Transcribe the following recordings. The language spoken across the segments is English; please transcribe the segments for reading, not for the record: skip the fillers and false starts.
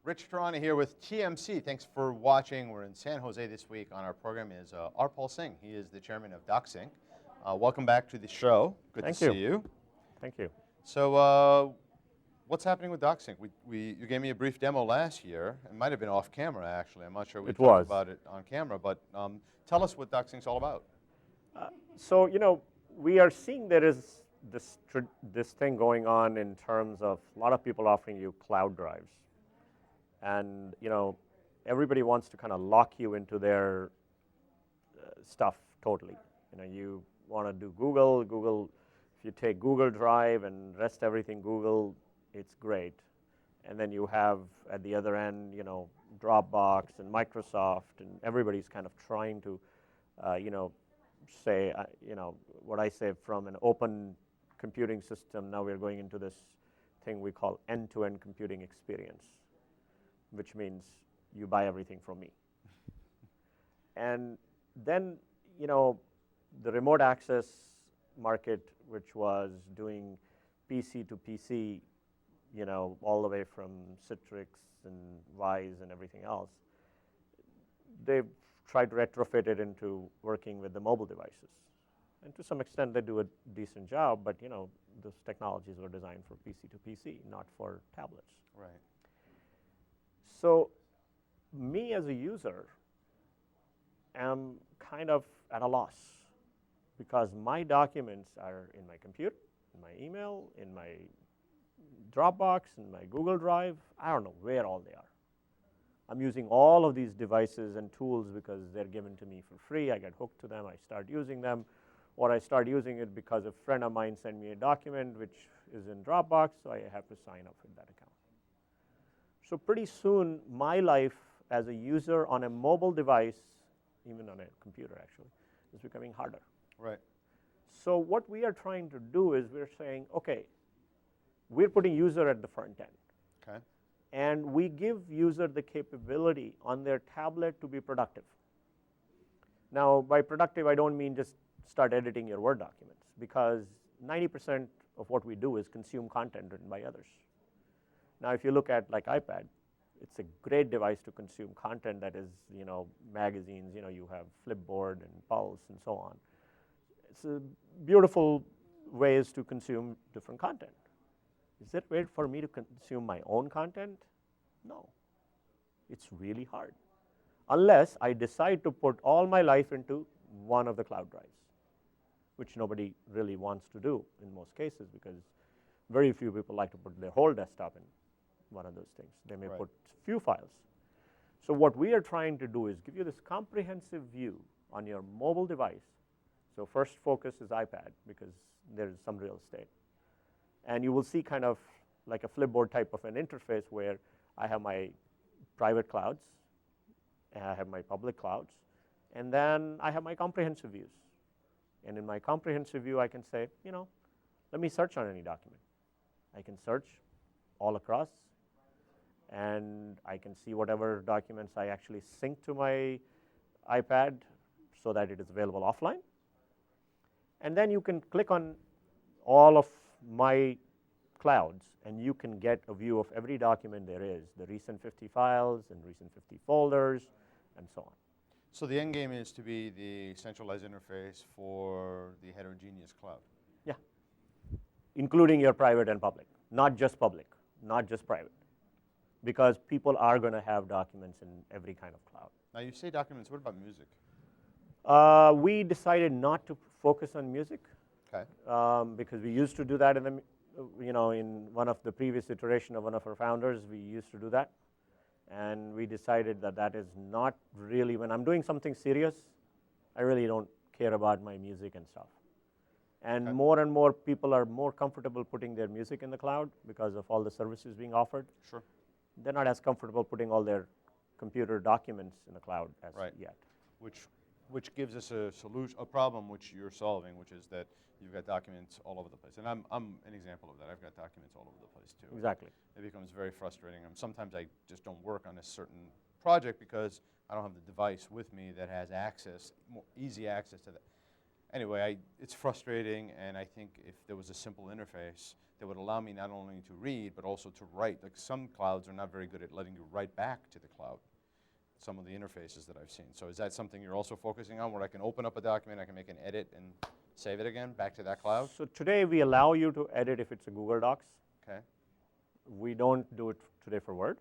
Rich Tarczon here with TMC. Thanks for watching. We're in San Jose this week. On our program is Arpal Singh. He is the chairman of DocSync. Welcome back to the show. Good to see you. Thank you. So what's happening with DocSync? You gave me a brief demo last year. It might have been off camera, actually. I'm not sure we talked about it on camera. But tell us what DocSync's all about. So, you know, we are seeing there is this thing going on in terms of a lot of people offering you cloud drives. And, you know, everybody wants to kind of lock you into their stuff totally. You know, you want to do Google, if you take Google Drive and rest everything Google, it's great. And then you have at the other end, you know, Dropbox and Microsoft, and everybody's kind of trying to, you know, say, you know, what I say from an open computing system, now we're going into this thing we call end-to-end computing experience, which means you buy everything from me. And then, you know, the remote access market, which was doing PC to PC, you know, all the way from Citrix and Wise and everything else, they've tried to retrofit it into working with the mobile devices. And to some extent, they do a decent job, but, you know, those technologies were designed for PC to PC, not for tablets. Right. So me as a user am kind of at a loss because my documents are in my computer, in my email, in my Dropbox, in my Google Drive. I don't know where all they are. I'm using all of these devices and tools because they're given to me for free. I get hooked to them. I start using them. Or I start using it because a friend of mine sent me a document which is in Dropbox, so I have to sign up with that account. So pretty soon, my life as a user on a mobile device, even on a computer actually, is becoming harder. Right. So what we are trying to do is we're saying, okay, we're putting user at the front end. Okay. And we give user the capability on their tablet to be productive. Now, by productive, I don't mean just start editing your Word documents, because 90% of what we do is consume content written by others. Now, if you look at like iPad, it's a great device to consume content that is, you know, magazines, you know, you have Flipboard and Pulse and so on. It's a beautiful ways to consume different content. Is it weird for me to consume my own content? No. It's really hard. Unless I decide to put all my life into one of the cloud drives, which nobody really wants to do in most cases, because very few people like to put their whole desktop in one of those things. They may put few files. So what we are trying to do is give you this comprehensive view on your mobile device. So first focus is iPad, because there is some real estate. And you will see kind of like a Flipboard type of an interface where I have my private clouds, and I have my public clouds, and then I have my comprehensive views. And in my comprehensive view, I can say, you know, let me search on any document. I can search all across, and I can see whatever documents I actually sync to my iPad so that it is available offline. And then you can click on all of my clouds, and you can get a view of every document there is, the recent 50 files and recent 50 folders, and so on. So the end game is to be the centralized interface for the heterogeneous cloud. Yeah, including your private and public, not just public, not just private, because people are going to have documents in every kind of cloud. Now you say documents, what about music? We decided not to focus on music. Okay. Because we used to do that in the, you know, in one of the previous iteration of one of our founders, we used to do that. And we decided that that is not really, when I'm doing something serious, I really don't care about my music and stuff. And more and more people are more comfortable putting their music in the cloud because of all the services being offered. Sure. They're not as comfortable putting all their computer documents in the cloud as yet. Which gives us a solution, a problem which you're solving, which is that you've got documents all over the place. And I'm an example of that. I've got documents all over the place too. Exactly. It becomes very frustrating. Sometimes I just don't work on a certain project because I don't have the device with me that has access, easy access to that. anyway, it's frustrating, and I think if there was a simple interface that would allow me not only to read, but also to write. Like some clouds are not very good at letting you write back to the cloud, some of the interfaces that I've seen. So is that something you're also focusing on, where I can open up a document, I can make an edit and save it again back to that cloud? So today we allow you to edit if it's a Google Docs. Okay. We don't do it today for Word.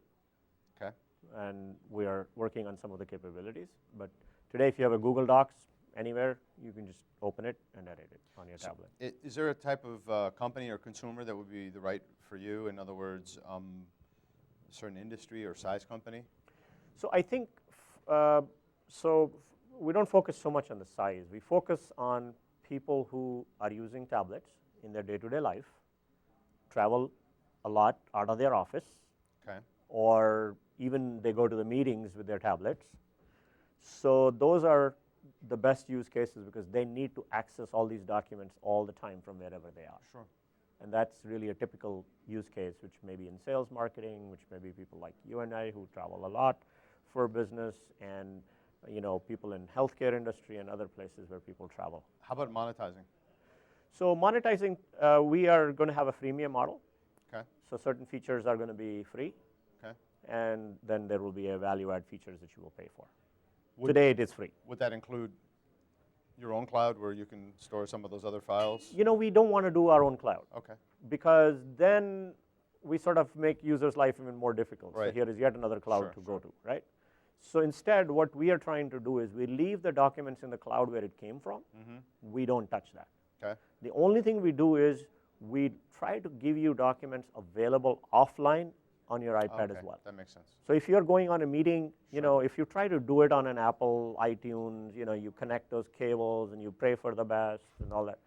Okay. And we are working on some of the capabilities. But today, if you have a Google Docs anywhere, you can just open it and edit it on your tablet. Is there a type of company or consumer that would be the right for you? In other words, a certain industry or size company? So I think, we don't focus so much on the size. We focus on people who are using tablets in their day-to-day life, travel a lot out of their office, okay, or even they go to the meetings with their tablets. So those are the best use cases because they need to access all these documents all the time from wherever they are. Sure. And that's really a typical use case, which may be in sales marketing, which may be people like you and I who travel a lot for business, and people in healthcare industry and other places where people travel. How about monetizing? So monetizing, we are going to have a freemium model. Okay. So certain features are going to be free. Okay. And then there will be a value-add features that you will pay for. Today it is free. Would that include your own cloud where you can store some of those other files? We don't want to do our own cloud. Okay. Because then we sort of make users' life even more difficult. Right. So here is yet another cloud to go to, right? So instead, what we are trying to do is we leave the documents in the cloud where it came from. Mm-hmm. We don't touch that. Okay. The only thing we do is we try to give you documents available offline on your iPad as well. That makes sense. So if you're going on a meeting, if you try to do it on an Apple iTunes, you connect those cables and you pray for the best and all that.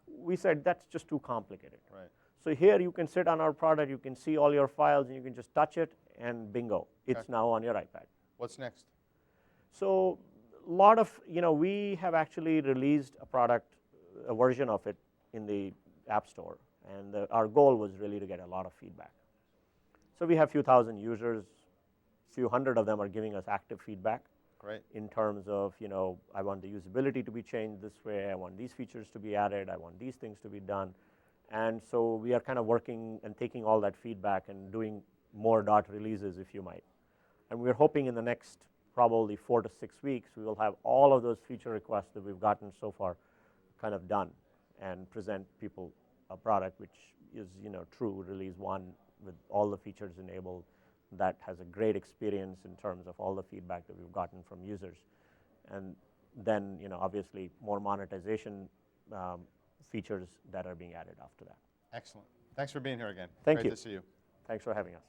We said that's just too complicated. Right. So here you can sit on our product, you can see all your files, and you can just touch it, and bingo, it's now on your iPad. What's next? So a lot of, we have actually released a product, a version of it in the App Store, and our goal was really to get a lot of feedback. So we have a few thousand users, few hundred of them are giving us active feedback. Great. In terms of, I want the usability to be changed this way, I want these features to be added, I want these things to be done. And so we are kind of working and taking all that feedback and doing more dot releases, if you might. And we're hoping in the next probably 4 to 6 weeks, we will have all of those feature requests that we've gotten so far kind of done and present people a product which is, true release 1 with all the features enabled that has a great experience in terms of all the feedback that we've gotten from users. And then, obviously more monetization features that are being added after that. Excellent. Thanks for being here again. Thank you. Great to see you. Thanks for having us.